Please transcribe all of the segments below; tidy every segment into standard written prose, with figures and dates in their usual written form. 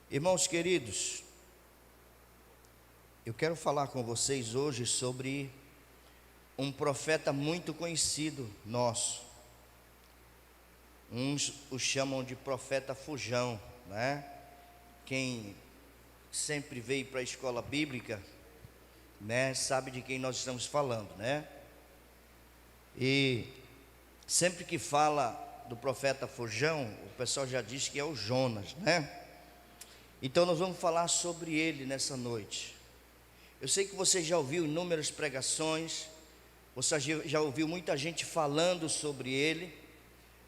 Irmãos queridos, eu quero falar com vocês hoje sobre um profeta muito conhecido nosso. Uns o chamam de profeta Fujão, né? Quem sempre veio para a escola bíblica, né, sabe de quem nós estamos falando, né? E sempre que fala do profeta Fujão, o pessoal já diz que é o Jonas, né? Então nós vamos falar sobre ele nessa noite. Eu sei que você já ouviu inúmeras pregações, você já ouviu muita gente falando sobre ele,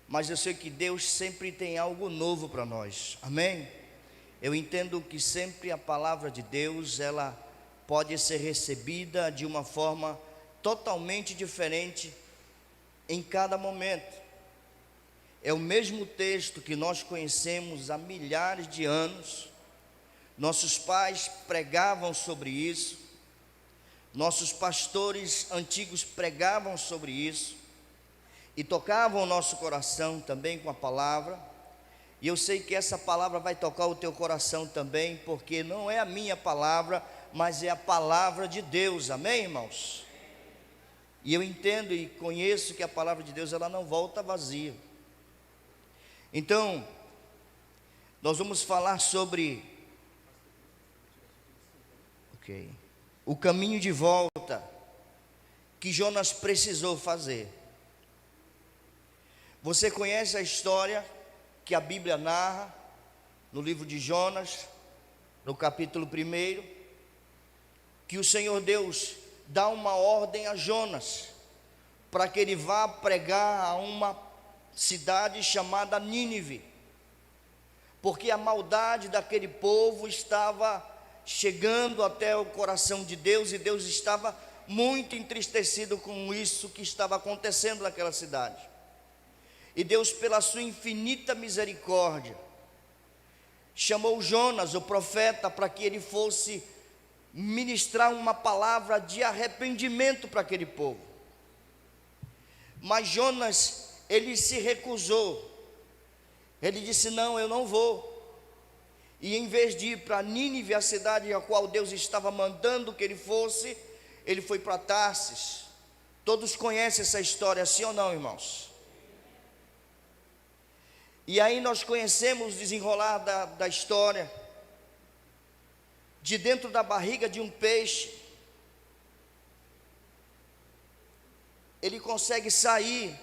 mas eu sei que Deus sempre tem algo novo para nós, amém? Eu entendo que sempre a palavra de Deus, ela pode ser recebida de uma forma totalmente diferente em cada momento. É o mesmo texto que nós conhecemos há milhares de anos. Nossos pais pregavam sobre isso, nossos pastores antigos pregavam sobre isso, e tocavam o nosso coração também com a palavra, e eu sei que essa palavra vai tocar o teu coração também, porque não é a minha palavra, mas é a palavra de Deus, amém, irmãos? E eu entendo e conheço que a palavra de Deus, ela não volta vazia. Então, nós vamos falar sobre o caminho de volta que Jonas precisou fazer. Você conhece a história que a Bíblia narra no livro de Jonas, no capítulo 1, que o Senhor Deus dá uma ordem a Jonas para que ele vá pregar a uma cidade chamada Nínive, porque a maldade daquele povo estava chegando até o coração de Deus, e Deus estava muito entristecido com isso que estava acontecendo naquela cidade. E Deus, pela sua infinita misericórdia, chamou Jonas, o profeta, para que ele fosse ministrar uma palavra de arrependimento para aquele povo. Mas Jonas, ele se recusou. Ele disse: não, eu não vou. E em vez de ir para Nínive, a cidade a qual Deus estava mandando que ele fosse, ele foi para Tarsis. Todos conhecem essa história, sim ou não, irmãos? E aí nós conhecemos o desenrolar da história. De dentro da barriga de um peixe, ele consegue sair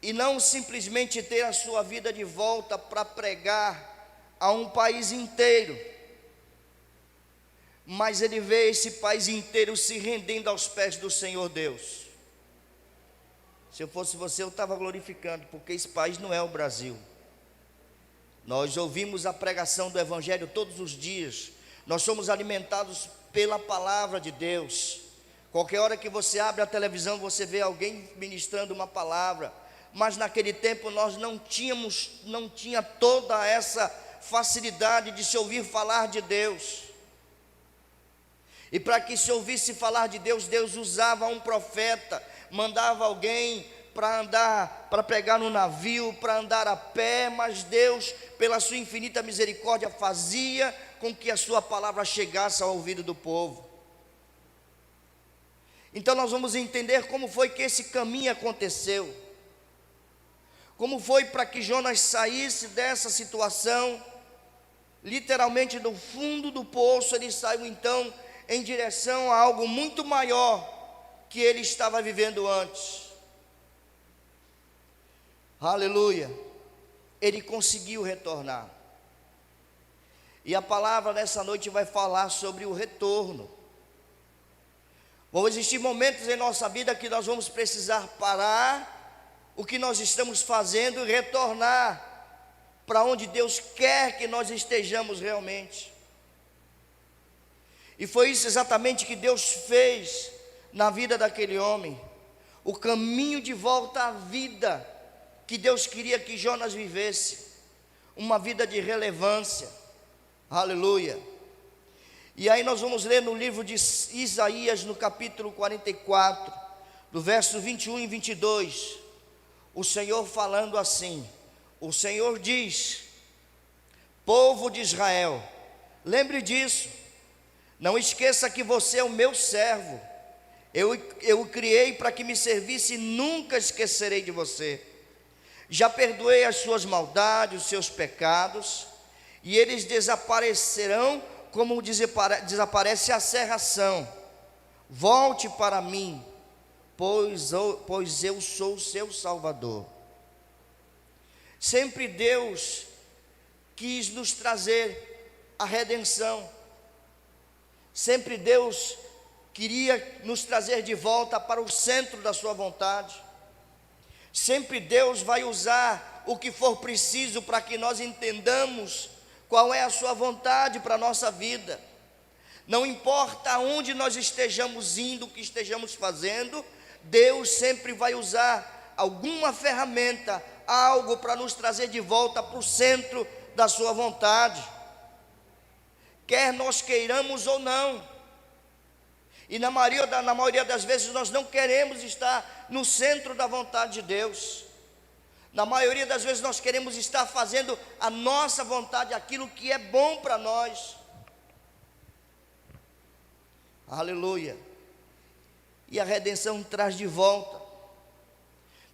e não simplesmente ter a sua vida de volta para pregar a um país inteiro, mas ele vê esse país inteiro se rendendo aos pés do Senhor Deus. Se eu fosse você, eu estava glorificando, porque esse país não é o Brasil. Nós ouvimos a pregação do Evangelho todos os dias, nós somos alimentados pela palavra de Deus. Qualquer hora que você abre a televisão, você vê alguém ministrando uma palavra. Mas naquele tempo nós não tinha toda essa facilidade de se ouvir falar de Deus. E para que se ouvisse falar de Deus, Deus usava um profeta, mandava alguém para andar, para pregar no navio, para andar a pé, mas Deus, pela sua infinita misericórdia, fazia com que a sua palavra chegasse ao ouvido do povo. Então nós vamos entender como foi que esse caminho aconteceu. Como foi para que Jonas saísse dessa situação, literalmente do fundo do poço. Ele saiu então em direção a algo muito maior que ele estava vivendo antes. Aleluia. Ele conseguiu retornar. E a palavra nessa noite vai falar sobre o retorno. Vão existir momentos em nossa vida que nós vamos precisar parar o que nós estamos fazendo e retornar para onde Deus quer que nós estejamos realmente. E foi isso exatamente que Deus fez na vida daquele homem. O caminho de volta à vida que Deus queria que Jonas vivesse, uma vida de relevância. Aleluia. E aí nós vamos ler no livro de Isaías, no capítulo 44, do verso 21 e 22, o Senhor falando assim: o Senhor diz: Povo de Israel, lembre disso. Não esqueça que você é o meu servo. Eu o criei para que me servisse e nunca esquecerei de você. Já perdoei as suas maldades, os seus pecados, e eles desaparecerão como desaparece a serração. Volte para mim, pois eu sou o seu Salvador. Sempre Deus quis nos trazer a redenção. Sempre Deus queria nos trazer de volta para o centro da sua vontade. Sempre Deus vai usar o que for preciso para que nós entendamos qual é a sua vontade para a nossa vida. Não importa aonde nós estejamos indo, o que estejamos fazendo, Deus sempre vai usar alguma ferramenta, algo para nos trazer de volta para o centro da sua vontade, quer nós queiramos ou não. E na maioria das vezes nós não queremos estar no centro da vontade de Deus. Na maioria das vezes nós queremos estar fazendo a nossa vontade, aquilo que é bom para nós. Aleluia. E a redenção traz de volta.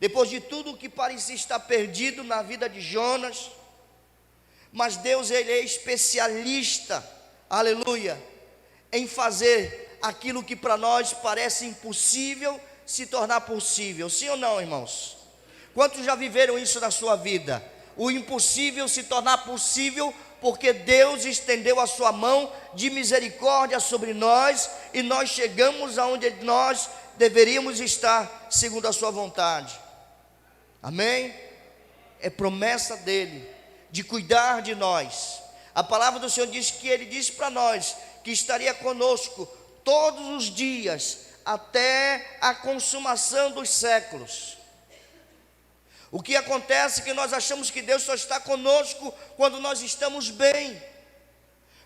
Depois de tudo que parecia estar perdido na vida de Jonas, mas Deus, Ele é especialista, aleluia, em fazer aquilo que para nós parece impossível se tornar possível. Sim ou não, irmãos? Quantos já viveram isso na sua vida? O impossível se tornar possível, porque Deus estendeu a sua mão de misericórdia sobre nós, e nós chegamos aonde nós deveríamos estar, segundo a sua vontade. Amém? É promessa dele de cuidar de nós. A palavra do Senhor diz que Ele disse para nós que estaria conosco todos os dias, até a consumação dos séculos. O que acontece é que nós achamos que Deus só está conosco quando nós estamos bem,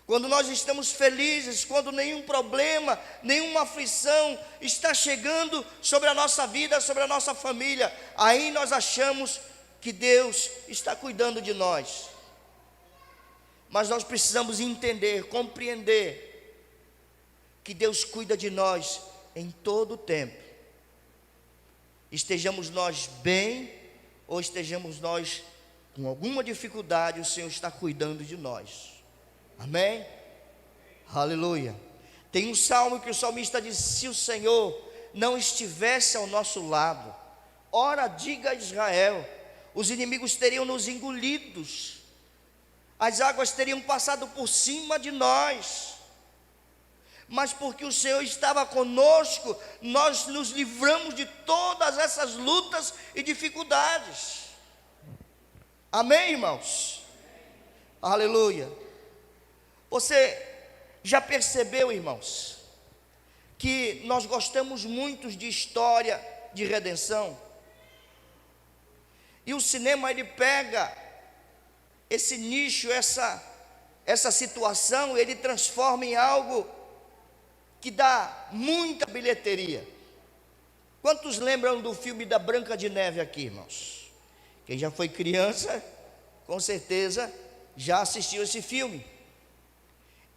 quando nós estamos felizes, quando nenhum problema, nenhuma aflição está chegando sobre a nossa vida, sobre a nossa família. Aí nós achamos que Deus está cuidando de nós. Mas nós precisamos entender, compreender que Deus cuida de nós em todo o tempo. Estejamos nós bem ou estejamos nós com alguma dificuldade, o Senhor está cuidando de nós. Amém? Aleluia. Tem um salmo que o salmista diz: se o Senhor não estivesse ao nosso lado, ora diga a Israel, os inimigos teriam nos engolidos, as águas teriam passado por cima de nós. Mas porque o Senhor estava conosco, nós nos livramos de todas essas lutas e dificuldades. Amém, irmãos? Aleluia. Você já percebeu, irmãos, que nós gostamos muito de história de redenção? E o cinema, ele pega esse nicho, essa situação, ele transforma em algo que dá muita bilheteria. Quantos lembram do filme da Branca de Neve aqui, irmãos? Quem já foi criança, com certeza já assistiu esse filme.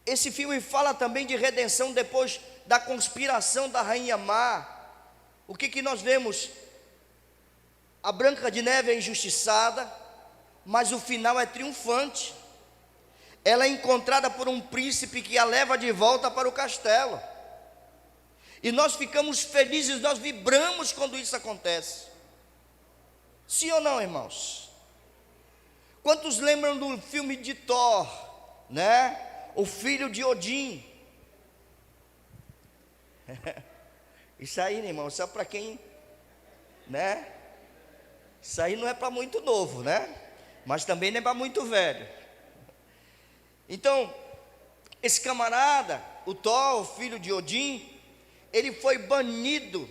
Esse filme fala também de redenção depois da conspiração da Rainha Má. O que nós vemos? A Branca de Neve é injustiçada, mas o final é triunfante. Ela é encontrada por um príncipe que a leva de volta para o castelo. E nós ficamos felizes, nós vibramos quando isso acontece. Sim ou não, irmãos? Quantos lembram do filme de Thor, né? O filho de Odin. Isso aí, né, irmão, só para quem, né? Isso aí não é para muito novo, né? Mas também não é para muito velho. Então, esse camarada, o Thor, o filho de Odin, ele foi banido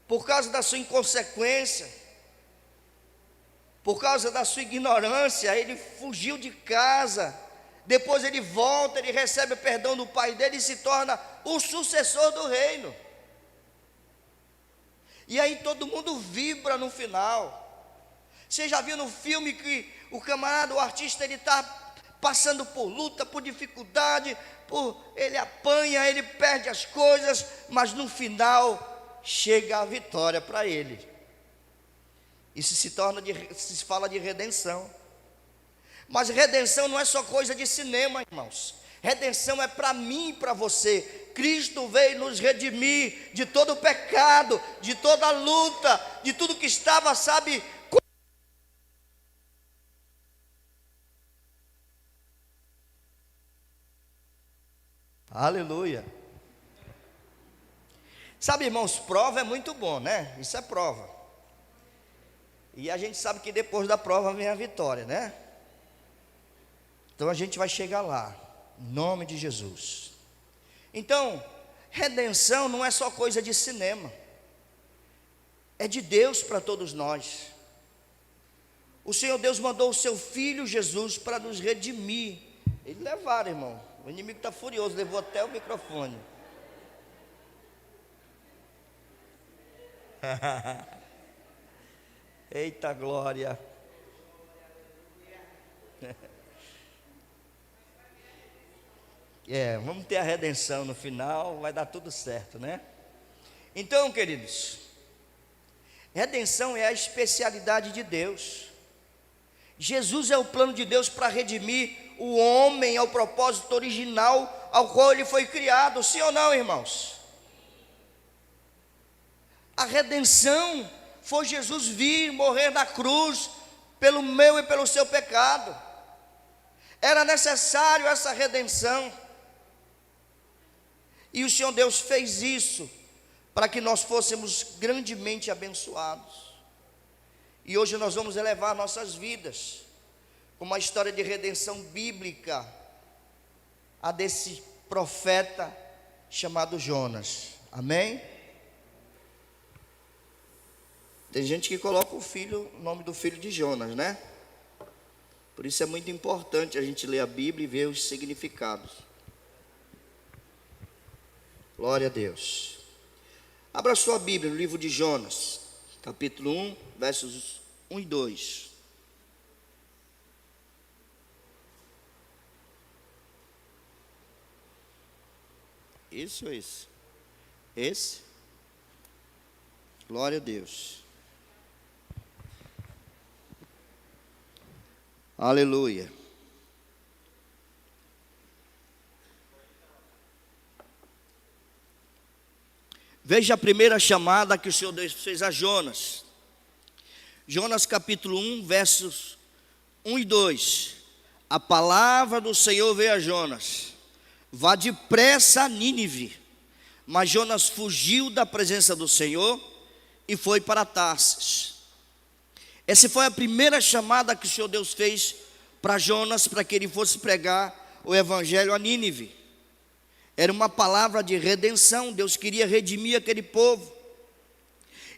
por causa da sua inconsequência, por causa da sua ignorância. Ele fugiu de casa. Depois ele volta, ele recebe o perdão do pai dele e se torna o sucessor do reino. E aí todo mundo vibra no final. Você já viu no filme que o camarada, o artista, ele está passando por luta, por dificuldade, ele apanha, ele perde as coisas, mas no final chega a vitória para ele. Isso se fala de redenção. Mas redenção não é só coisa de cinema, irmãos. Redenção é para mim e para você. Cristo veio nos redimir de todo o pecado, de toda a luta, de tudo que estava, sabe? Aleluia. Sabe, irmãos, prova é muito bom, né? Isso é prova. E a gente sabe que depois da prova vem a vitória, né? Então a gente vai chegar lá, em nome de Jesus. Então, redenção não é só coisa de cinema, é de Deus para todos nós. O Senhor Deus mandou o seu Filho Jesus para nos redimir. Eles levaram, irmão. O inimigo está furioso, levou até o microfone. Eita glória. Vamos ter a redenção no final, vai dar tudo certo, né? Então, queridos, redenção é a especialidade de Deus. Jesus é o plano de Deus para redimir o homem ao propósito original ao qual ele foi criado, sim ou não, irmãos? A redenção foi Jesus vir morrer na cruz pelo meu e pelo seu pecado. Era necessário essa redenção. E o Senhor Deus fez isso para que nós fôssemos grandemente abençoados. E hoje nós vamos elevar nossas vidas com uma história de redenção bíblica, a desse profeta chamado Jonas. Amém? Tem gente que coloca o nome do filho de Jonas, né? Por isso é muito importante a gente ler a Bíblia e ver os significados. Glória a Deus. Abra sua Bíblia no livro de Jonas, capítulo 1, versos 1 e 2. Isso ou esse? Esse? Glória a Deus. Aleluia. Veja a primeira chamada que o Senhor Deus fez a Jonas. Jonas capítulo 1, versos 1 e 2. A palavra do Senhor veio a Jonas: vá depressa a Nínive. Mas Jonas fugiu da presença do Senhor e foi para Tarsis. Essa foi a primeira chamada que o Senhor Deus fez para Jonas, para que ele fosse pregar o evangelho a Nínive. Era uma palavra de redenção. Deus queria redimir aquele povo.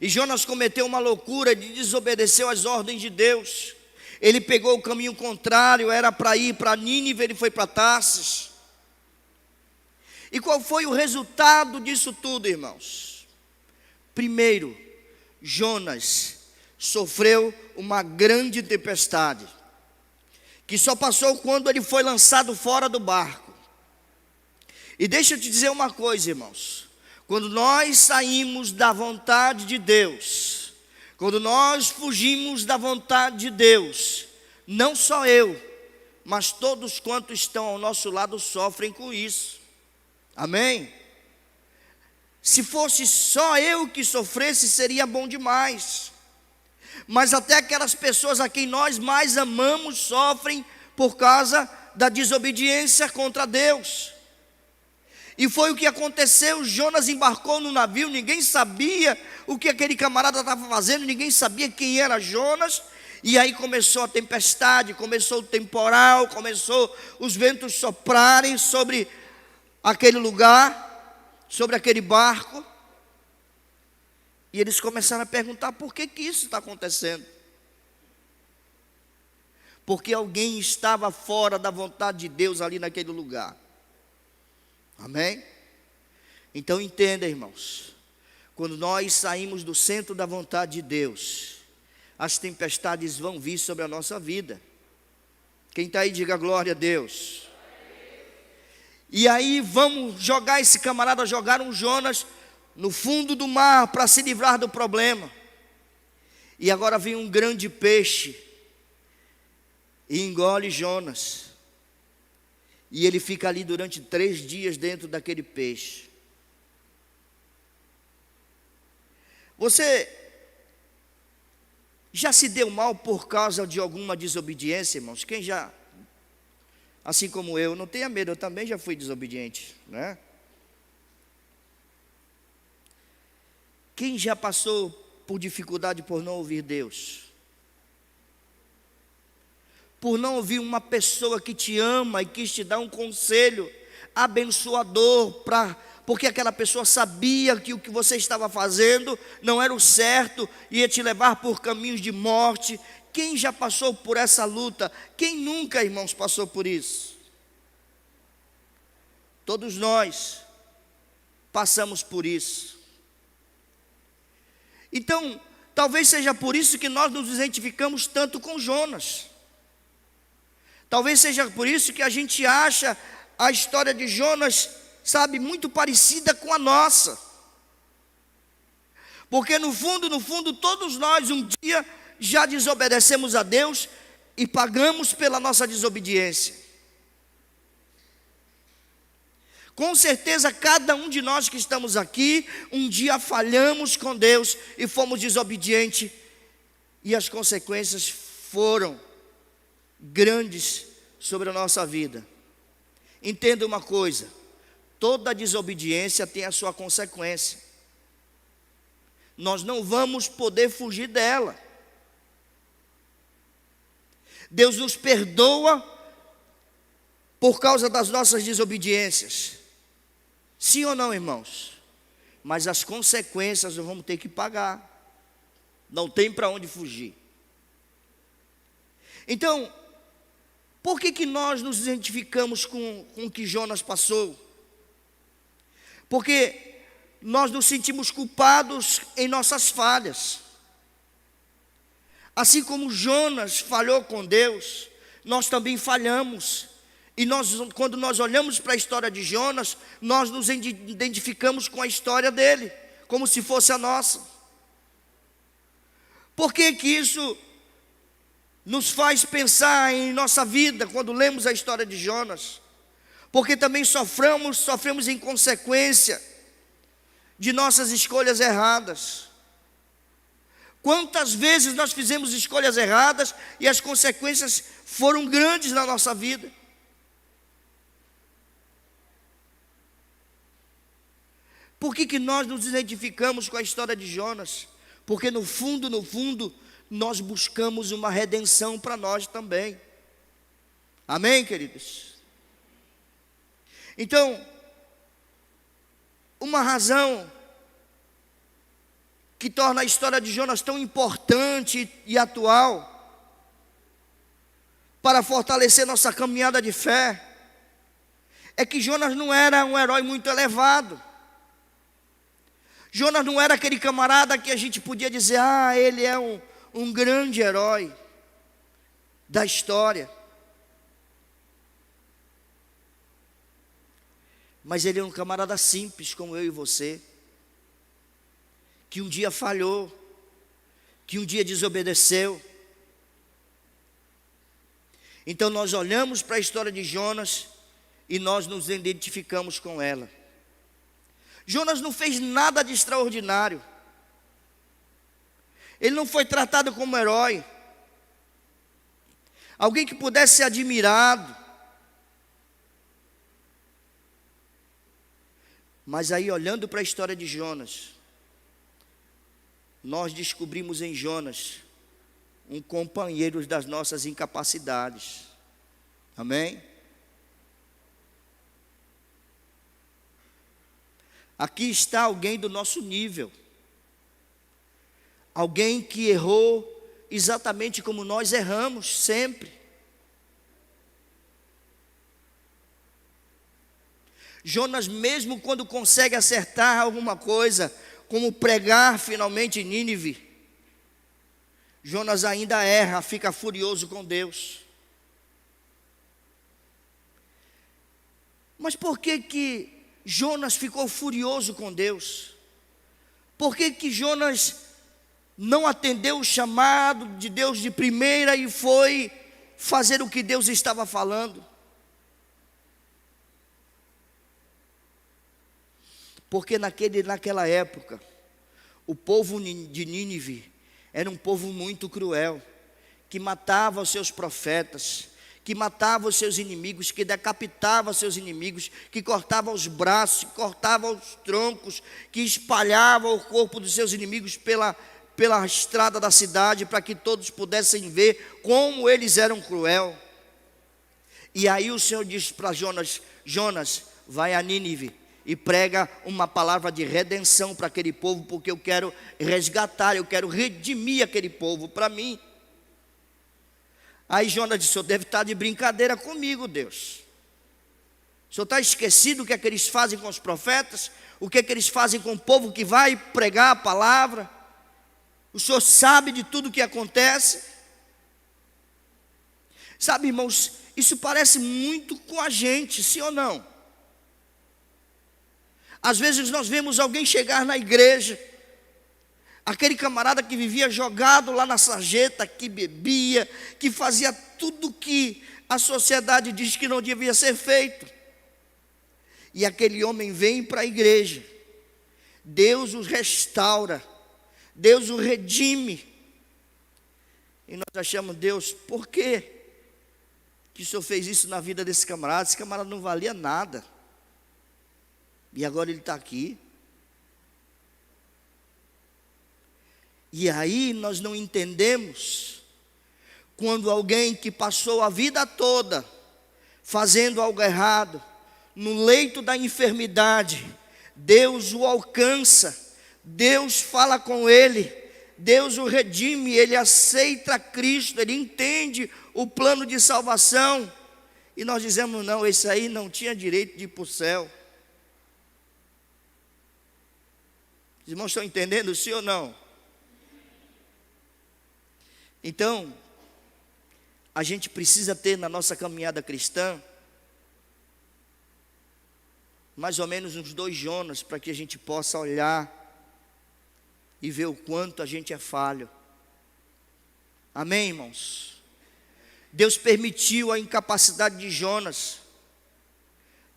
E Jonas cometeu uma loucura de desobedeceu às ordens de Deus. Ele pegou o caminho contrário, era para ir para Nínive, ele foi para Tarsis. E qual foi o resultado disso tudo, irmãos? Primeiro, Jonas sofreu uma grande tempestade, que só passou quando ele foi lançado fora do barco. E deixa eu te dizer uma coisa, irmãos. Quando nós saímos da vontade de Deus, quando nós fugimos da vontade de Deus, não só eu, mas todos quantos estão ao nosso lado sofrem com isso. Amém? Se fosse só eu que sofresse, seria bom demais. Mas até aquelas pessoas a quem nós mais amamos sofrem por causa da desobediência contra Deus. E foi o que aconteceu. Jonas embarcou no navio, ninguém sabia o que aquele camarada estava fazendo, ninguém sabia quem era Jonas. E aí começou a tempestade, começou o temporal, começou os ventos soprarem sobre aquele lugar, sobre aquele barco. E eles começaram a perguntar: por que isso está acontecendo? Porque alguém estava fora da vontade de Deus ali naquele lugar. Amém? Então entenda, irmãos, quando nós saímos do centro da vontade de Deus, as tempestades vão vir sobre a nossa vida. Quem está aí, diga glória a Deus. E aí vamos jogar esse camarada, jogaram Jonas no fundo do mar para se livrar do problema. E agora vem um grande peixe e engole Jonas. E ele fica ali durante 3 dias dentro daquele peixe. Você já se deu mal por causa de alguma desobediência, irmãos? Quem já, assim como eu, não tenha medo, eu também já fui desobediente, né? Quem já passou por dificuldade por não ouvir Deus? Por não ouvir uma pessoa que te ama e quis te dar um conselho abençoador, porque aquela pessoa sabia que o que você estava fazendo não era o certo, ia te levar por caminhos de morte. Quem já passou por essa luta? Quem nunca, irmãos, passou por isso? Todos nós passamos por isso. Então, talvez seja por isso que nós nos identificamos tanto com Jonas. Talvez seja por isso que a gente acha a história de Jonas, sabe, muito parecida com a nossa. Porque no fundo, todos nós um dia já desobedecemos a Deus e pagamos pela nossa desobediência. Com certeza, cada um de nós que estamos aqui, um dia falhamos com Deus e fomos desobedientes, e as consequências foram grandes sobre a nossa vida. Entenda uma coisa: toda desobediência tem a sua consequência. Nós não vamos poder fugir dela. Deus nos perdoa por causa das nossas desobediências. Sim ou não, irmãos? Mas as consequências nós vamos ter que pagar. Não tem para onde fugir. Então, por que nós nos identificamos com o que Jonas passou? Porque nós nos sentimos culpados em nossas falhas. Assim como Jonas falhou com Deus, nós também falhamos. E quando nós olhamos para a história de Jonas, nós nos identificamos com a história dele, como se fosse a nossa. Por que isso nos faz pensar em nossa vida quando lemos a história de Jonas? Porque também sofremos em consequência de nossas escolhas erradas. Quantas vezes nós fizemos escolhas erradas e as consequências foram grandes na nossa vida? Por que nós nos identificamos com a história de Jonas? Porque no fundo, nós buscamos uma redenção para nós também. Amém, queridos? Então, uma razão que torna a história de Jonas tão importante e atual para fortalecer nossa caminhada de fé é que Jonas não era um herói muito elevado. Jonas não era aquele camarada que a gente podia dizer: ele é um grande herói da história. Mas ele é um camarada simples como eu e você, que um dia falhou, que um dia desobedeceu. Então nós olhamos para a história de Jonas e nós nos identificamos com ela. Jonas não fez nada de extraordinário. Ele não foi tratado como herói, alguém que pudesse ser admirado. Mas aí, olhando para a história de Jonas, nós descobrimos em Jonas um companheiro das nossas incapacidades. Amém? Aqui está alguém do nosso nível. Alguém que errou exatamente como nós erramos sempre. Jonas, mesmo quando consegue acertar alguma coisa, como pregar finalmente em Nínive, Jonas ainda erra, fica furioso com Deus. Mas por que que Jonas ficou furioso com Deus? Por que que Jonas não atendeu o chamado de Deus de primeira e foi fazer o que Deus estava falando? Porque naquela época, o povo de Nínive era um povo muito cruel, que matava os seus profetas, que matava os seus inimigos, que decapitava os seus inimigos, que cortava os braços, que cortava os troncos, que espalhava o corpo dos seus inimigos pela estrada da cidade, para que todos pudessem ver como eles eram cruel. E aí o Senhor diz para Jonas: Jonas, vai a Nínive e prega uma palavra de redenção para aquele povo, porque eu quero resgatar, eu quero redimir aquele povo para mim. Aí Jonas disse: o senhor deve estar de brincadeira comigo, Deus. O senhor está esquecido o que é que eles fazem com os profetas? O que é que eles fazem com o povo que vai pregar a palavra? O senhor sabe de tudo o que acontece? Sabe, irmãos, isso parece muito com a gente, sim ou não? Às vezes nós vemos alguém chegar na igreja, aquele camarada que vivia jogado lá na sarjeta, que bebia, que fazia tudo que a sociedade diz que não devia ser feito. E aquele homem vem para a igreja, Deus o restaura, Deus o redime. E nós achamos: Deus, por que o Senhor fez isso na vida desse camarada? Esse camarada não valia nada, e agora ele está aqui. E aí nós não entendemos quando alguém que passou a vida toda fazendo algo errado, no leito da enfermidade, Deus o alcança, Deus fala com ele, Deus o redime, ele aceita Cristo, ele entende o plano de salvação, e nós dizemos: não, esse aí não tinha direito de ir para o céu. Os irmãos estão entendendo, sim ou não? Então, a gente precisa ter na nossa caminhada cristã mais ou menos uns 2 Jonas, para que a gente possa olhar e ver o quanto a gente é falho. Amém, irmãos? Deus permitiu a incapacidade de Jonas,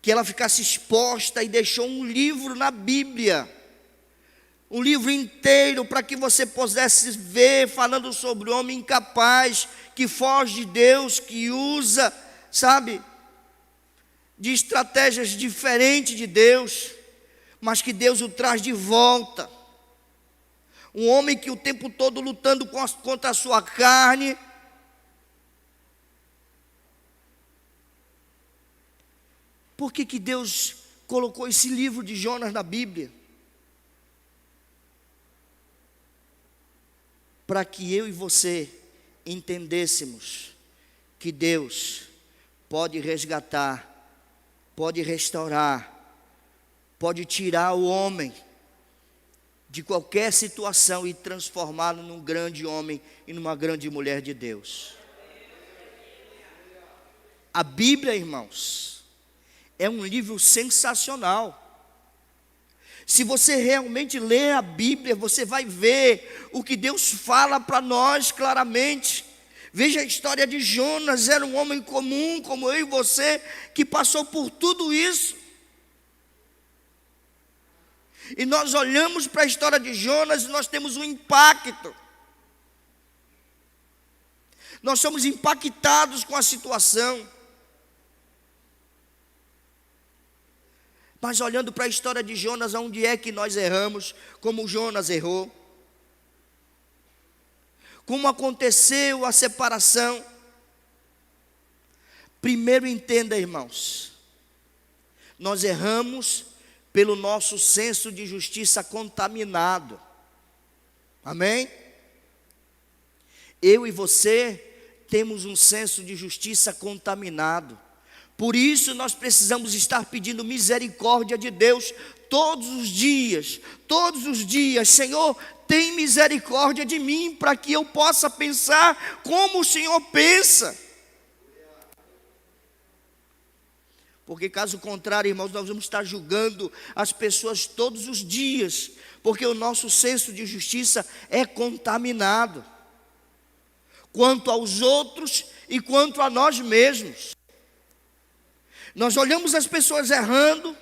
que ela ficasse exposta, e deixou um livro na Bíblia, um livro inteiro, para que você pudesse ver, falando sobre o homem incapaz, que foge de Deus, que usa, sabe, de estratégias diferentes de Deus, mas que Deus o traz de volta. Um homem que o tempo todo lutando contra a sua carne. Por que Deus colocou esse livro de Jonas na Bíblia? Para que eu e você entendêssemos que Deus pode resgatar, pode restaurar, pode tirar o homem de qualquer situação e transformá-lo num grande homem e numa grande mulher de Deus. A Bíblia, irmãos, é um livro sensacional. Se você realmente ler a Bíblia, você vai ver o que Deus fala para nós claramente. Veja a história de Jonas, era um homem comum, como eu e você, que passou por tudo isso. E nós olhamos para a história de Jonas e nós temos um impacto. Nós somos impactados com a situação. Mas olhando para a história de Jonas, onde é que nós erramos, como Jonas errou? Como aconteceu a separação? Primeiro entenda, irmãos, nós erramos pelo nosso senso de justiça contaminado. Amém? Eu e você temos um senso de justiça contaminado. Por isso nós precisamos estar pedindo misericórdia de Deus todos os dias. Senhor, tem misericórdia de mim, para que eu possa pensar como o Senhor pensa. porque caso contrário, irmãos, nós vamos estar julgando as pessoas todos os dias, porque o nosso senso de justiça é contaminado, quanto aos outros e quanto a nós mesmos. Nós olhamos as pessoas errando,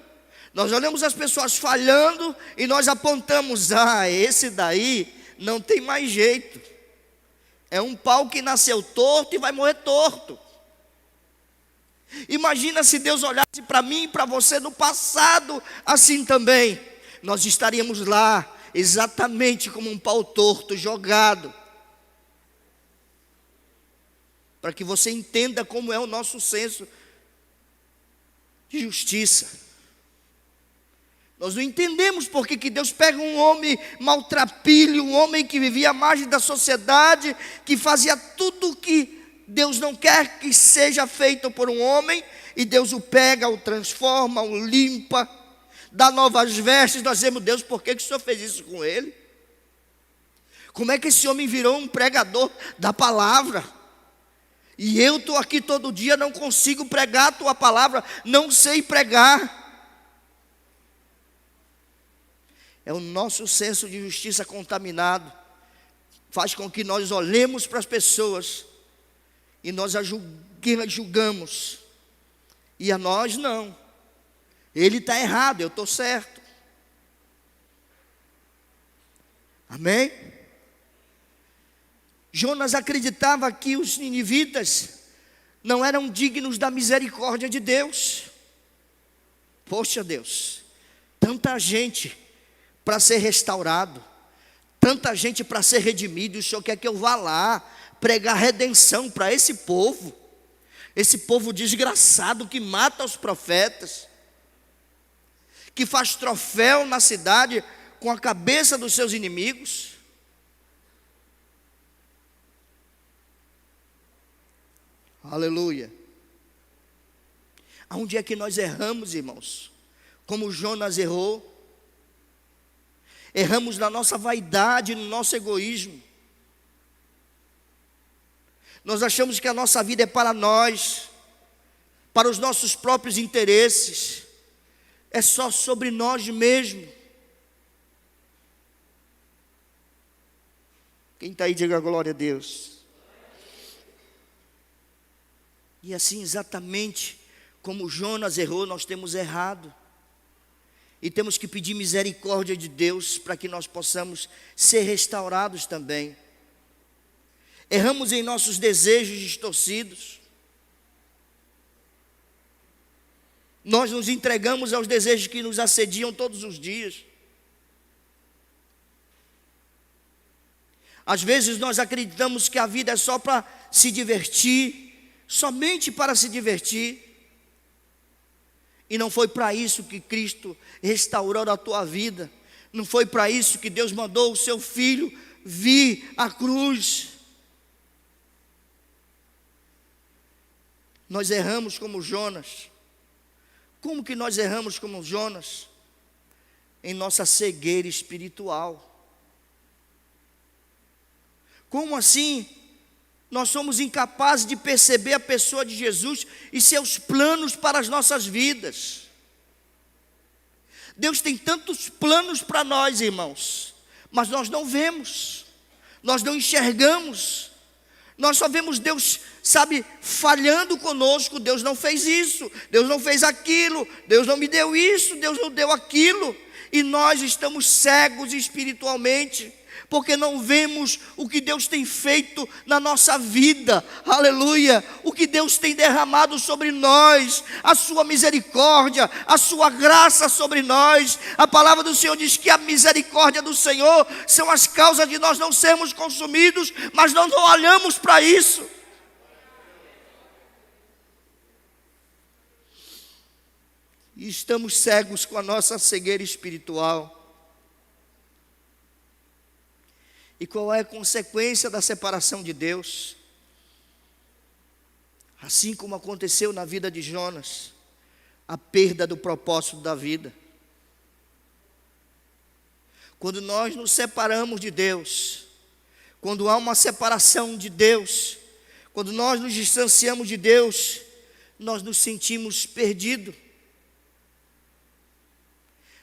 nós olhamos as pessoas falhando e nós apontamos: esse daí não tem mais jeito, é um pau que nasceu torto e vai morrer torto. Imagina se Deus olhasse para mim e para você no passado assim também. Nós estaríamos lá exatamente como um pau torto jogado. Para que você entenda como é o nosso senso de justiça. Nós não entendemos porque que Deus pega um homem maltrapilho, um homem que vivia à margem da sociedade, que fazia tudo o que Deus não quer que seja feito por um homem, e Deus o pega, o transforma, o limpa, dá novas vestes. Nós dizemos: Deus, por que o Senhor fez isso com ele? Como é que esse homem virou um pregador da palavra? E eu estou aqui todo dia, não consigo pregar a tua palavra, não sei pregar. É o nosso senso de justiça contaminado, faz com que nós olhemos para as pessoas e nós a julgamos, e a nós não. Ele está errado, eu estou certo. Amém? Jonas acreditava que os ninivitas não eram dignos da misericórdia de Deus. Poxa, Deus, tanta gente para ser restaurado, tanta gente para ser redimido, e o Senhor quer que eu vá lá pregar redenção para esse povo desgraçado que mata os profetas, que faz troféu na cidade com a cabeça dos seus inimigos. Aleluia. Aonde é que nós erramos, irmãos? Como Jonas errou. Erramos na nossa vaidade, no nosso egoísmo. Nós achamos que a nossa vida é para nós, para os nossos próprios interesses, é só sobre nós mesmos. Quem está aí, diga glória a Deus. E assim, exatamente como Jonas errou, nós temos errado. E temos que pedir misericórdia de Deus para que nós possamos ser restaurados também. Erramos em nossos desejos distorcidos. Nós nos entregamos aos desejos que nos assediam todos os dias. Às vezes nós acreditamos que a vida é só para se divertir, somente para se divertir. E não foi para isso que Cristo restaurou a tua vida. Não foi para isso que Deus mandou o seu Filho vir à cruz. Nós erramos como Jonas. Como que nós erramos como Jonas? Em nossa cegueira espiritual. Como assim? Nós somos incapazes de perceber a pessoa de Jesus e seus planos para as nossas vidas. Deus tem tantos planos para nós, irmãos, mas nós não vemos, nós não enxergamos. Nós só vemos Deus, falhando conosco. Deus não fez isso, Deus não fez aquilo, Deus não me deu isso, Deus não deu aquilo. E nós estamos cegos espiritualmente, porque não vemos o que Deus tem feito na nossa vida. Aleluia. O que Deus tem derramado sobre nós, a sua misericórdia, a sua graça sobre nós. A palavra do Senhor diz que a misericórdia do Senhor são as causas de nós não sermos consumidos, mas nós não olhamos para isso. E estamos cegos com a nossa cegueira espiritual. E qual é a consequência da separação de Deus? Assim como aconteceu na vida de Jonas, a perda do propósito da vida. Quando nós nos separamos de Deus, quando há uma separação de Deus, quando nós nos distanciamos de Deus, nós nos sentimos perdidos.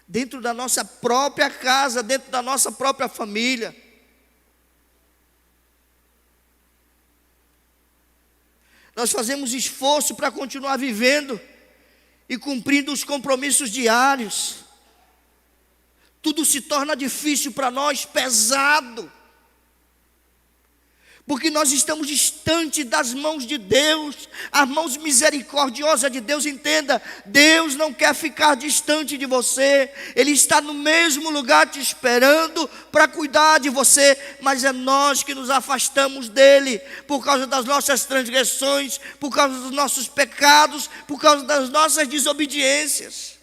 Dentro da nossa própria casa, dentro da nossa própria família. Nós fazemos esforço para continuar vivendo e cumprindo os compromissos diários. Tudo se torna difícil para nós, pesado. Porque nós estamos distantes das mãos de Deus, as mãos misericordiosas de Deus. Entenda, Deus não quer ficar distante de você, Ele está no mesmo lugar te esperando para cuidar de você, mas é nós que nos afastamos dEle, por causa das nossas transgressões, por causa dos nossos pecados, por causa das nossas desobediências.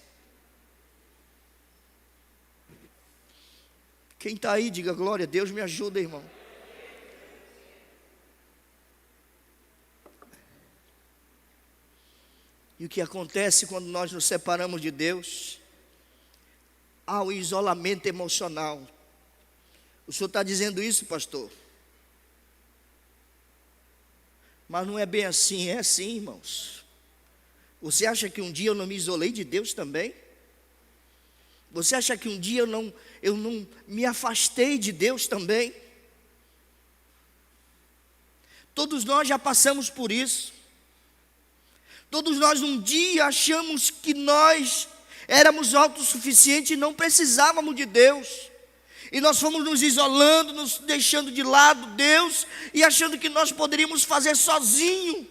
Quem está aí, diga glória a Deus, me ajuda, irmão. E o que acontece quando nós nos separamos de Deus? Há o isolamento emocional. O senhor está dizendo isso, pastor? Mas não é bem assim, é assim, irmãos. Você acha que um dia eu não me isolei de Deus também? Você acha que um dia eu não me afastei de Deus também? Todos nós já passamos por isso. Todos nós um dia achamos que nós éramos autossuficientes e não precisávamos de Deus. E nós fomos nos isolando, nos deixando de lado Deus e achando que nós poderíamos fazer sozinho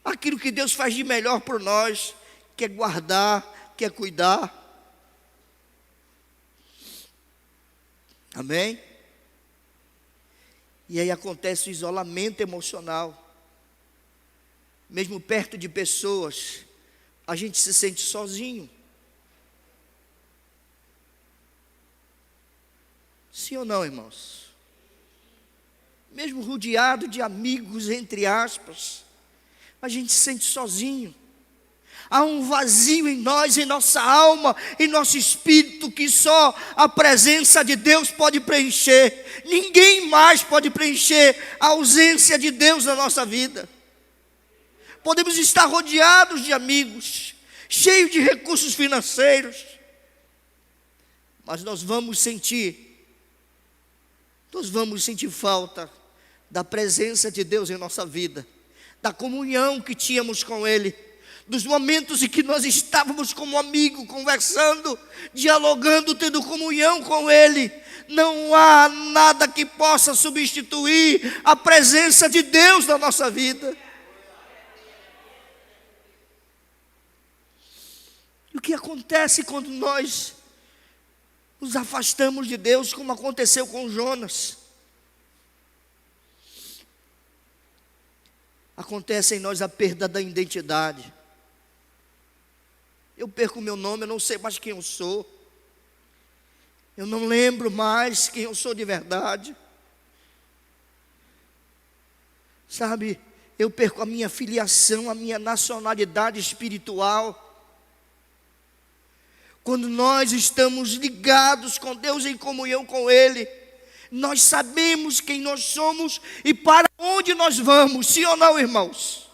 aquilo que Deus faz de melhor por nós, que é guardar, que é cuidar. Amém? E aí acontece o isolamento emocional. Mesmo perto de pessoas, a gente se sente sozinho. Sim ou não, irmãos? Mesmo rodeado de amigos, entre aspas, a gente se sente sozinho. Há um vazio em nós, em nossa alma, em nosso espírito, que só a presença de Deus pode preencher. Ninguém mais pode preencher a ausência de Deus na nossa vida. Podemos estar rodeados de amigos, cheios de recursos financeiros, mas nós vamos sentir falta da presença de Deus em nossa vida, da comunhão que tínhamos com Ele, dos momentos em que nós estávamos como amigo, conversando, dialogando, tendo comunhão com Ele. Não há nada que possa substituir a presença de Deus na nossa vida. E o que acontece quando nós nos afastamos de Deus, como aconteceu com Jonas? Acontece em nós a perda da identidade. Eu perco o meu nome, eu não sei mais quem eu sou. Eu não lembro mais quem eu sou de verdade. Sabe, eu perco a minha filiação, a minha nacionalidade espiritual. Quando nós estamos ligados com Deus, em comunhão com Ele, nós sabemos quem nós somos e para onde nós vamos, sim ou não, irmãos?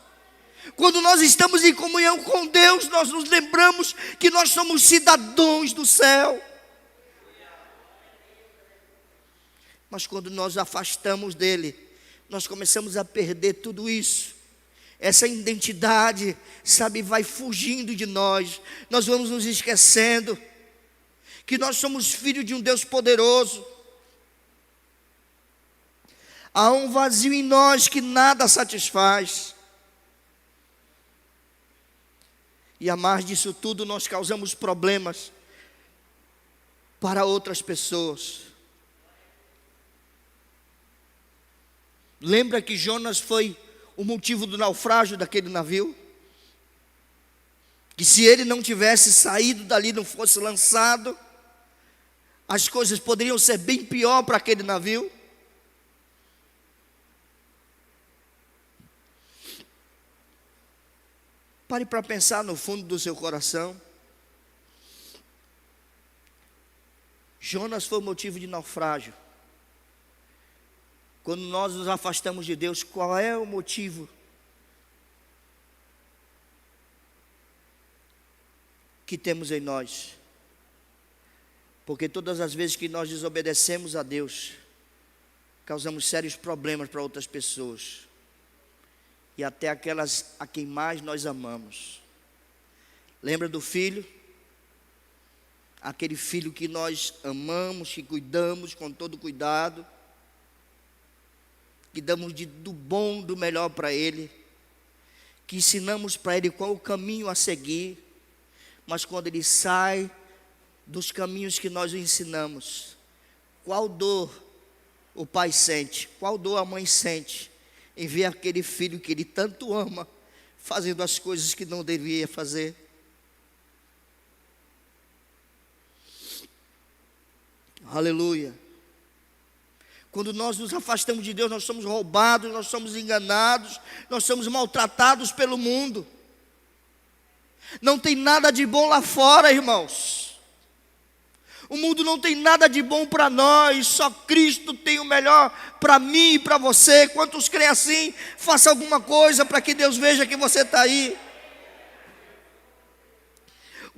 Quando nós estamos em comunhão com Deus, nós nos lembramos que nós somos cidadãos do céu. Mas quando nós afastamos dEle, nós começamos a perder tudo isso. Essa identidade, sabe, vai fugindo de nós. Nós vamos nos esquecendo que nós somos filhos de um Deus poderoso. Há um vazio em nós que nada satisfaz. E a mais disso tudo, nós causamos problemas para outras pessoas. Lembra que Jonas foi o motivo do naufrágio daquele navio? Que se ele não tivesse saído dali, não fosse lançado, as coisas poderiam ser bem pior para aquele navio. Pare para pensar no fundo do seu coração. Jonas foi o motivo de naufrágio. Quando nós nos afastamos de Deus, qual é o motivo que temos em nós. Porque todas as vezes que nós desobedecemos a Deus, causamos sérios problemas para outras pessoas. E até aquelas a quem mais nós amamos. Lembra do filho? Aquele filho que nós amamos, que cuidamos com todo cuidado, que damos do bom, do melhor para ele, que ensinamos para ele qual o caminho a seguir, mas quando ele sai dos caminhos que nós o ensinamos, qual dor o pai sente, qual dor a mãe sente, em ver aquele filho que ele tanto ama, fazendo as coisas que não devia fazer. Aleluia. Quando nós nos afastamos de Deus, nós somos roubados, nós somos enganados, nós somos maltratados pelo mundo. Não tem nada de bom lá fora, irmãos. O mundo não tem nada de bom para nós, só Cristo tem o melhor para mim e para você. Quantos creem assim? Faça alguma coisa para que Deus veja que você está aí.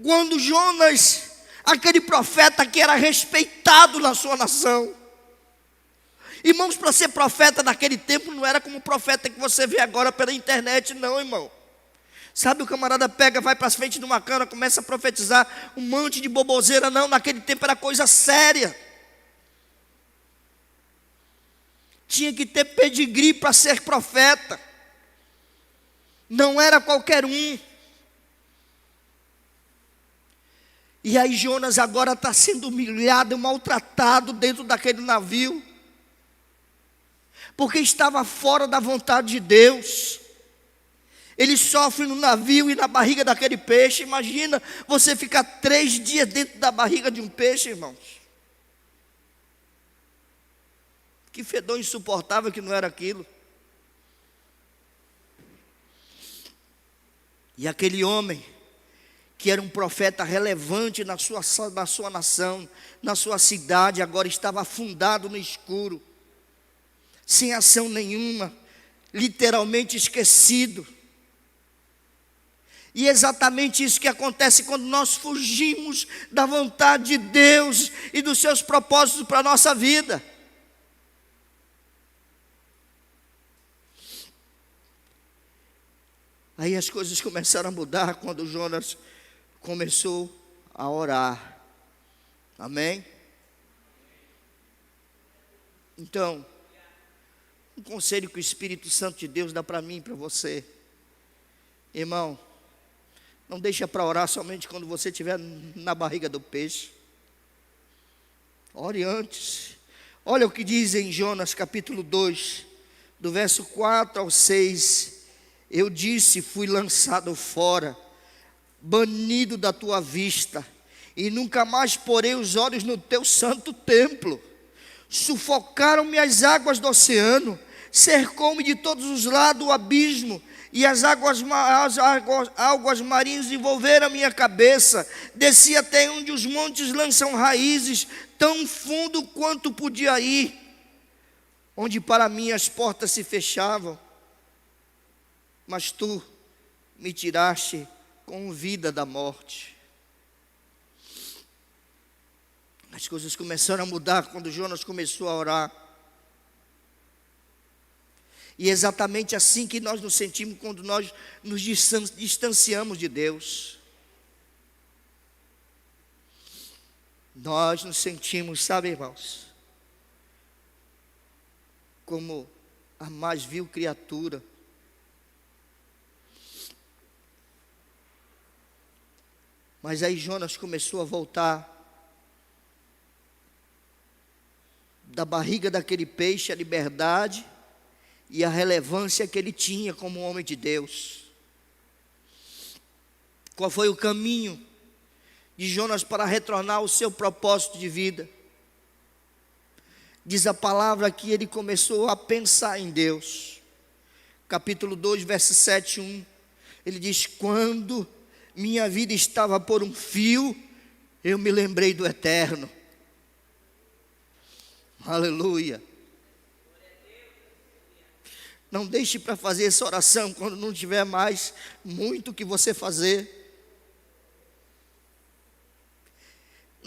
Quando Jonas, aquele profeta que era respeitado na sua nação, irmãos, para ser profeta naquele tempo não era como o profeta que você vê agora pela internet, não, irmão. Sabe, o camarada pega, vai para a frente de uma câmera, começa a profetizar um monte de boboseira. Não, naquele tempo era coisa séria. Tinha que ter pedigree para ser profeta. Não era qualquer um. E aí Jonas agora está sendo humilhado e maltratado dentro daquele navio, porque estava fora da vontade de Deus. Ele sofre no navio e na barriga daquele peixe. Imagina você ficar 3 dias dentro da barriga de um peixe, irmãos. Que fedor insuportável que não era aquilo. E aquele homem, que era um profeta relevante na sua nação, na sua cidade, agora estava afundado no escuro, sem ação nenhuma, literalmente esquecido. E é exatamente isso que acontece quando nós fugimos da vontade de Deus e dos seus propósitos para a nossa vida. Aí as coisas começaram a mudar quando Jonas começou a orar. Amém? Então, um conselho que o Espírito Santo de Deus dá para mim e para você. Irmão, não deixa para orar somente quando você estiver na barriga do peixe. Ore antes. Olha o que diz em Jonas capítulo 2, do verso 4 ao 6. Eu disse, fui lançado fora, banido da tua vista, e nunca mais porei os olhos no teu santo templo. Sufocaram-me as águas do oceano, cercou-me de todos os lados o abismo, e as águas marinhas envolveram a minha cabeça. Desci até onde os montes lançam raízes, tão fundo quanto podia ir, onde para mim as portas se fechavam. Mas tu me tiraste com vida da morte. As coisas começaram a mudar quando Jonas começou a orar. E é exatamente assim que nós nos sentimos quando nós nos distanciamos de Deus. Nós nos sentimos, sabe, irmãos, como a mais vil criatura. Mas aí Jonas começou a voltar da barriga daquele peixe, a liberdade e a relevância que ele tinha como homem de Deus. Qual foi o caminho de Jonas para retornar ao seu propósito de vida? Diz a palavra que ele começou a pensar em Deus. Capítulo 2, verso 7, 1. Ele diz, quando minha vida estava por um fio, eu me lembrei do Eterno. Aleluia. Não deixe para fazer essa oração quando não tiver mais muito o que você fazer.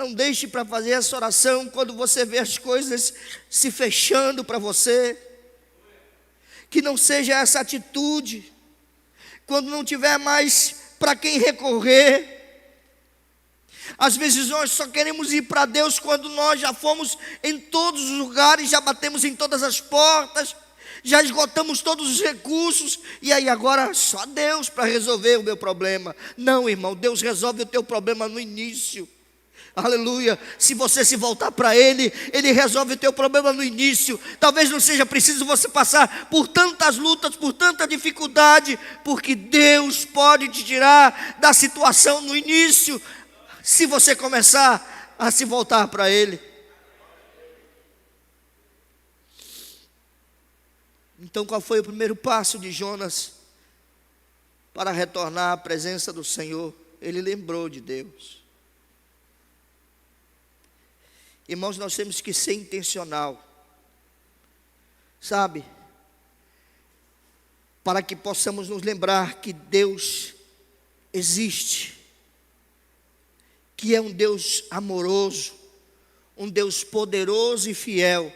Não deixe para fazer essa oração quando você vê as coisas se fechando para você. Que não seja essa atitude, quando não tiver mais para quem recorrer. Às vezes nós só queremos ir para Deus quando nós já fomos em todos os lugares, já batemos em todas as portas, já esgotamos todos os recursos, e aí agora só Deus para resolver o meu problema. Não, irmão, Deus resolve o teu problema no início. Aleluia. Se você se voltar para Ele, Ele resolve o teu problema no início. Talvez não seja preciso você passar por tantas lutas, por tanta dificuldade, porque Deus pode te tirar da situação no início, se você começar a se voltar para Ele. Então, qual foi o primeiro passo de Jonas para retornar à presença do Senhor? Ele lembrou de Deus. Irmãos, nós temos que ser intencional, sabe? Para que possamos nos lembrar que Deus existe, que é um Deus amoroso, um Deus poderoso e fiel,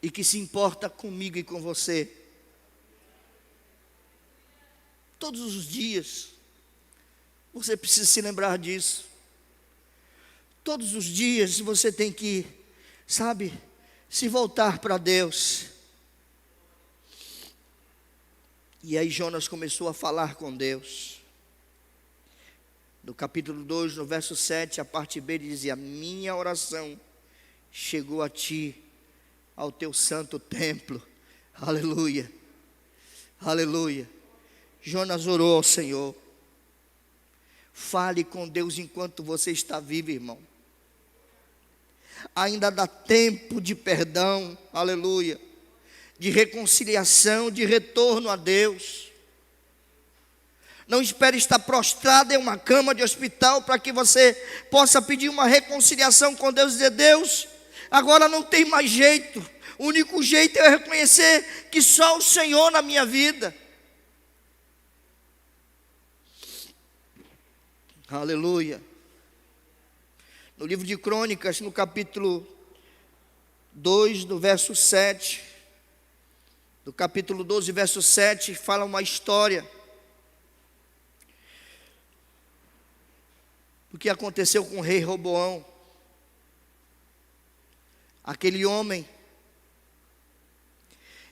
e que se importa comigo e com você. Todos os dias, você precisa se lembrar disso. Todos os dias você tem que, sabe, se voltar para Deus. E aí Jonas começou a falar com Deus. No capítulo 2, no verso 7, a parte B, ele dizia: minha oração chegou a ti, ao teu santo templo. Aleluia, aleluia. Jonas orou ao Senhor. Fale com Deus enquanto você está vivo, irmão. Ainda dá tempo de perdão, aleluia, de reconciliação, de retorno a Deus. Não espere estar prostrado em uma cama de hospital para que você possa pedir uma reconciliação com Deus e dizer: Deus, agora não tem mais jeito. O único jeito é eu reconhecer que só o Senhor na minha vida. Aleluia. No livro de Crônicas, no capítulo 2, no verso 7, no capítulo 12, verso 7, fala uma história do que aconteceu com o rei Roboão. Aquele homem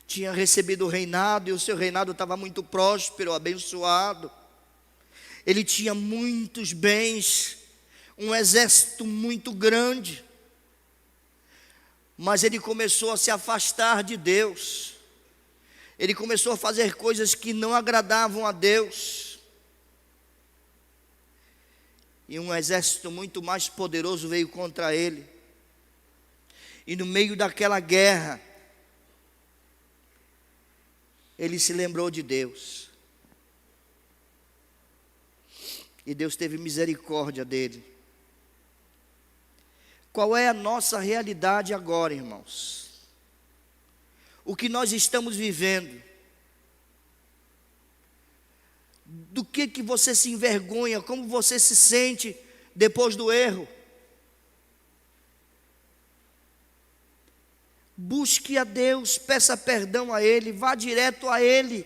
tinha recebido o reinado, e o seu reinado estava muito próspero, abençoado. Ele tinha muitos bens, um exército muito grande, mas ele começou a se afastar de Deus. Ele começou a fazer coisas que não agradavam a Deus, e um exército muito mais poderoso veio contra ele. E no meio daquela guerra, ele se lembrou de Deus, e Deus teve misericórdia dele. Qual é a nossa realidade agora, irmãos? O que nós estamos vivendo? Do que você se envergonha? Como você se sente depois do erro? Busque a Deus, peça perdão a Ele, vá direto a Ele.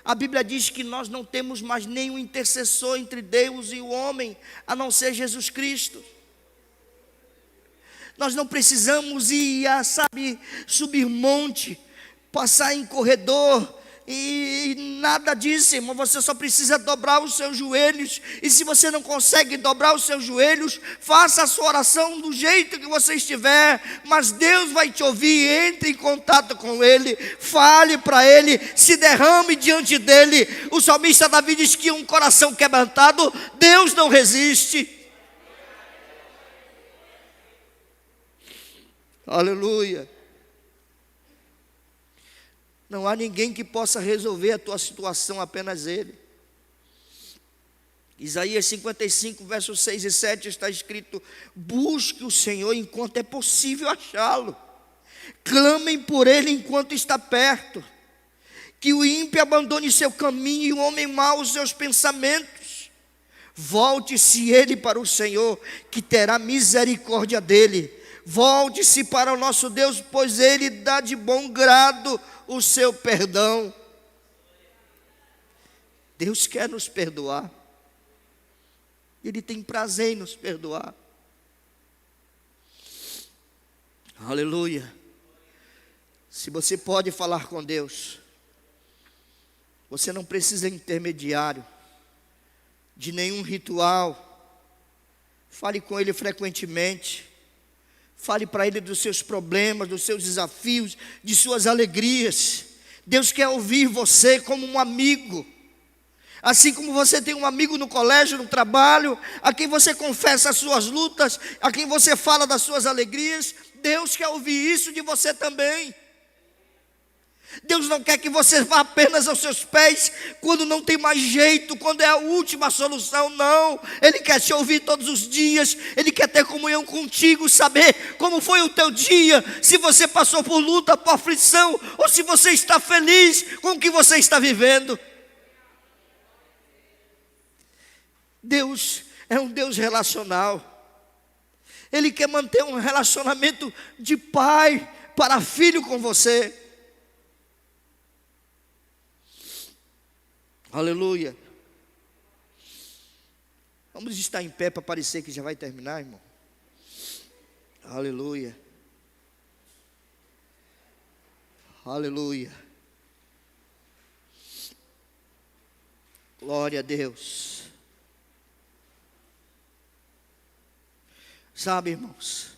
A Bíblia diz que nós não temos mais nenhum intercessor entre Deus e o homem, a não ser Jesus Cristo. Nós não precisamos ir, subir monte, passar em corredor, e nada disso, irmão. Você só precisa dobrar os seus joelhos. E se você não consegue dobrar os seus joelhos, faça a sua oração do jeito que você estiver, mas Deus vai te ouvir. Entre em contato com Ele, fale para Ele, se derrame diante dEle. O salmista Davi diz que um coração quebrantado, Deus não resiste. Aleluia. Não há ninguém que possa resolver a tua situação, apenas Ele. Isaías 55, versos 6 e 7 está escrito: busque o Senhor enquanto é possível achá-lo, clamem por Ele enquanto está perto. Que o ímpio abandone seu caminho e o homem mau os seus pensamentos, Volte-se ele para o Senhor, que terá misericórdia dele. Volte-se para o nosso Deus, pois ele dá de bom grado o seu perdão. Deus quer nos perdoar. Ele tem prazer em nos perdoar. Aleluia. Se você pode falar com Deus, você não precisa de intermediário, de nenhum ritual. Fale com Ele frequentemente. Fale para Ele dos seus problemas, dos seus desafios, de suas alegrias. Deus quer ouvir você como um amigo. Assim como você tem um amigo no colégio, no trabalho, a quem você confessa as suas lutas, a quem você fala das suas alegrias, Deus quer ouvir isso de você também. Deus não quer que você vá apenas aos seus pés quando não tem mais jeito, quando é a última solução, não. Ele quer te ouvir todos os dias, Ele quer ter comunhão contigo, saber como foi o teu dia, se você passou por luta, por aflição, ou se você está feliz com o que você está vivendo. Deus é um Deus relacional. Ele quer manter um relacionamento de pai para filho com você. Aleluia. Vamos estar em pé para parecer que já vai terminar, irmão. Aleluia. Aleluia. Glória a Deus. Sabe, irmãos,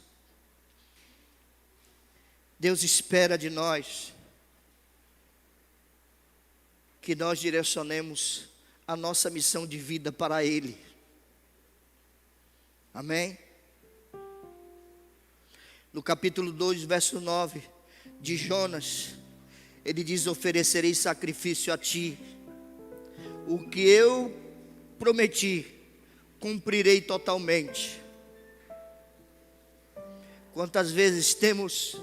Deus espera de nós que nós direcionemos a nossa missão de vida para Ele. Amém? No capítulo 2, verso 9 de Jonas, ele diz: oferecerei sacrifício a ti, o que eu prometi, cumprirei totalmente. Quantas vezes temos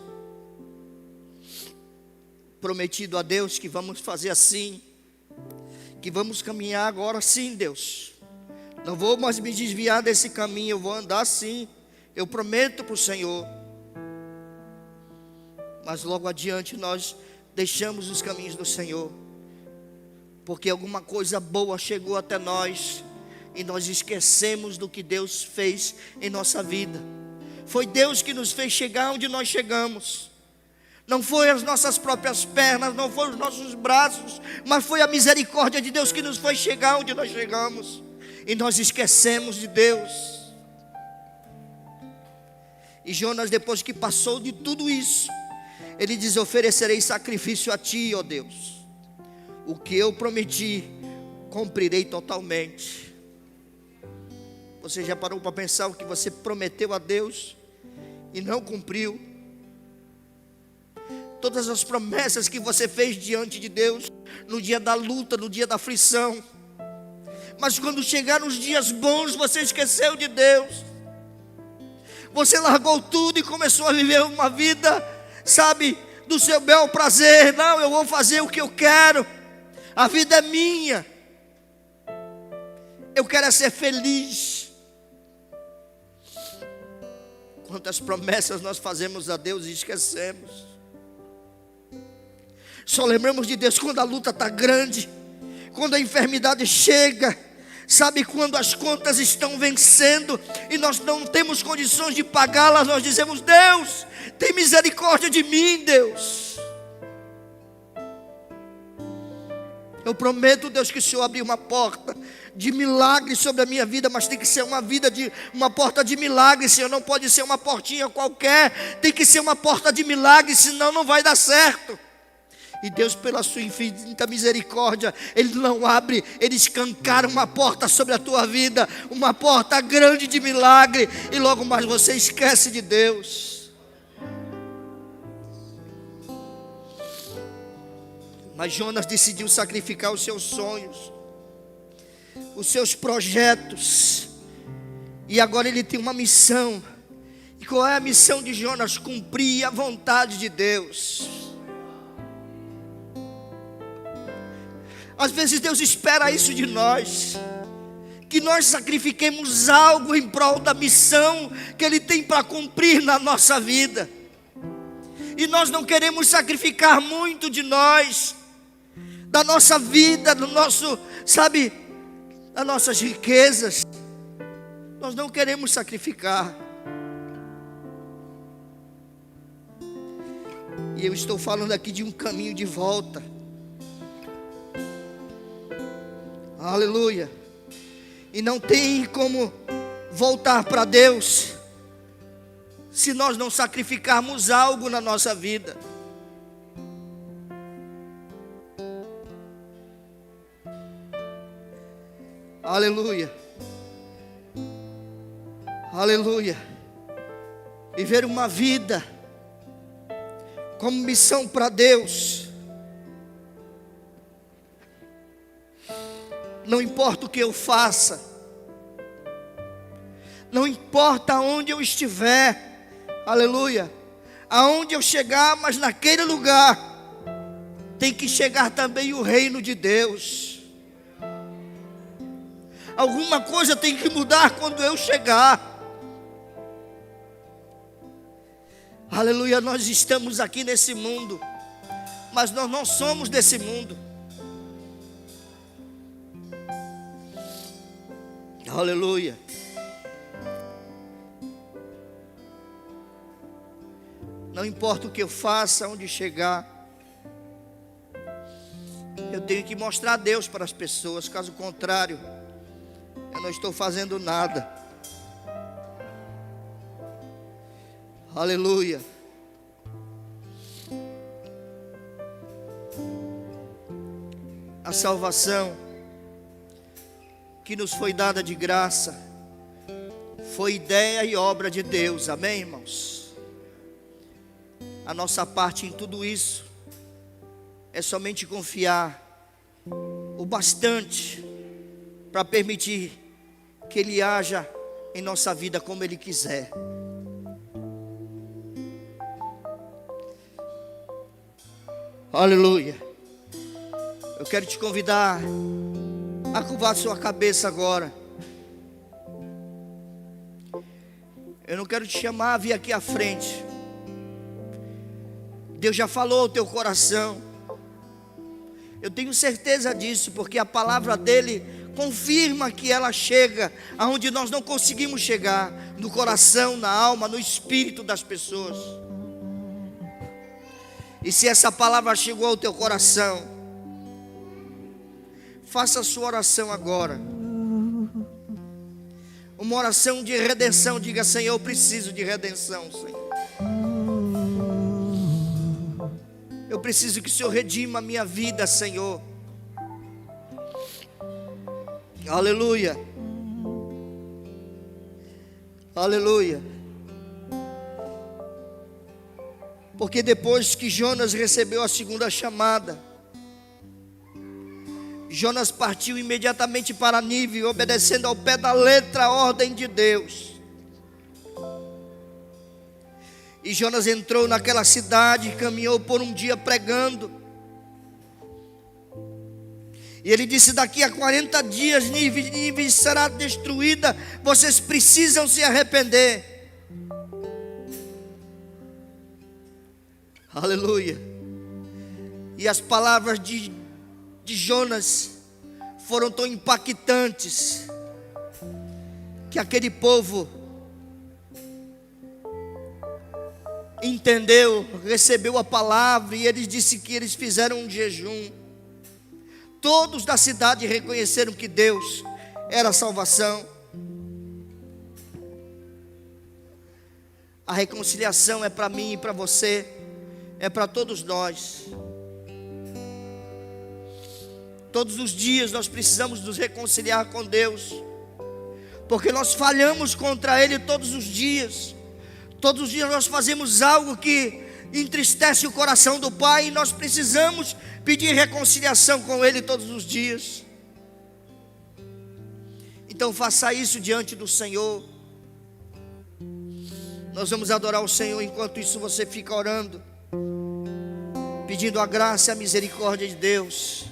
prometido a Deus que vamos fazer assim, que vamos caminhar agora sim, Deus, não vou mais me desviar desse caminho, eu vou andar assim, eu prometo para o Senhor. Mas logo adiante nós deixamos os caminhos do Senhor, porque alguma coisa boa chegou até nós, e nós esquecemos do que Deus fez em nossa vida. Foi Deus que nos fez chegar onde nós chegamos. Não foi as nossas próprias pernas, não foram os nossos braços, mas foi a misericórdia de Deus que nos fez chegar onde nós chegamos. E nós esquecemos de Deus. E Jonas, depois que passou de tudo isso, ele diz: oferecerei sacrifício a ti, ó Deus. O que eu prometi, cumprirei totalmente. Você já parou para pensar o que você prometeu a Deus e não cumpriu? Todas as promessas que você fez diante de Deus, no dia da luta, no dia da aflição, mas quando chegaram os dias bons, você esqueceu de Deus. Você largou tudo e começou a viver uma vida, sabe, do seu bel prazer. Não, eu vou fazer o que eu quero, a vida é minha, eu quero é ser feliz. Quantas promessas nós fazemos a Deus e esquecemos. Só lembramos de Deus quando a luta está grande, quando a enfermidade chega, sabe, quando as contas estão vencendo e nós não temos condições de pagá-las. Nós dizemos: Deus, tem misericórdia de mim, Deus. Eu prometo, Deus, que o Senhor abrir uma porta de milagre sobre a minha vida, mas tem que ser uma porta de milagre, Senhor. Não pode ser uma portinha qualquer, tem que ser uma porta de milagre, senão não vai dar certo. E Deus, pela sua infinita misericórdia, Ele não abre, Ele escancara uma porta sobre a tua vida, uma porta grande de milagre, e logo mais você esquece de Deus. Mas Jonas decidiu sacrificar os seus sonhos, os seus projetos, e agora ele tem uma missão. E qual é a missão de Jonas? Cumprir a vontade de Deus. Às vezes Deus espera isso de nós, que nós sacrifiquemos algo em prol da missão que Ele tem para cumprir na nossa vida. E nós não queremos sacrificar muito de nós, da nossa vida, do nosso, sabe, das nossas riquezas. Nós não queremos sacrificar. E eu estou falando aqui de um caminho de volta. Aleluia. E não tem como voltar para Deus se nós não sacrificarmos algo na nossa vida. Aleluia. Aleluia. Viver uma vida como missão para Deus. Não importa o que eu faça, não importa onde eu estiver, aleluia, aonde eu chegar, mas naquele lugar tem que chegar também o reino de Deus. Alguma coisa tem que mudar quando eu chegar. Aleluia, nós estamos aqui nesse mundo, mas nós não somos desse mundo. Aleluia. Não importa o que eu faça, onde chegar, eu tenho que mostrar a Deus para as pessoas. Caso contrário, eu não estou fazendo nada. Aleluia. A salvação que nos foi dada de graça foi ideia e obra de Deus, amém, irmãos? A nossa parte em tudo isso é somente confiar o bastante para permitir que Ele haja em nossa vida como Ele quiser. Aleluia. Eu quero te convidar a curvar sua cabeça agora. Eu não quero te chamar a vir aqui à frente. Deus já falou ao teu coração. Eu tenho certeza disso, porque a palavra dele confirma que ela chega aonde nós não conseguimos chegar, no coração, na alma, no espírito das pessoas. E se essa palavra chegou ao teu coração, faça a sua oração agora. Uma oração de redenção. Diga: Senhor, eu preciso de redenção, Senhor. Eu preciso que o Senhor redima a minha vida, Senhor. Aleluia. Aleluia. Porque depois que Jonas recebeu a segunda chamada, Jonas partiu imediatamente para Nínive, obedecendo ao pé da letra a ordem de Deus. E Jonas entrou naquela cidade e caminhou por um dia pregando. E ele disse: daqui a 40 dias Nínive será destruída, vocês precisam se arrepender. Aleluia. E as palavras de Jonas foram tão impactantes que aquele povo entendeu, recebeu a palavra, e eles disse que eles fizeram um jejum. Todos da cidade reconheceram que Deus era a salvação. A reconciliação é para mim e para você, é para todos nós. Todos os dias nós precisamos nos reconciliar com Deus, porque nós falhamos contra Ele todos os dias. Todos os dias nós fazemos algo que entristece o coração do Pai, e nós precisamos pedir reconciliação com Ele todos os dias. Então faça isso diante do Senhor. Nós vamos adorar o Senhor. Enquanto isso você fica orando, pedindo a graça e a misericórdia de Deus.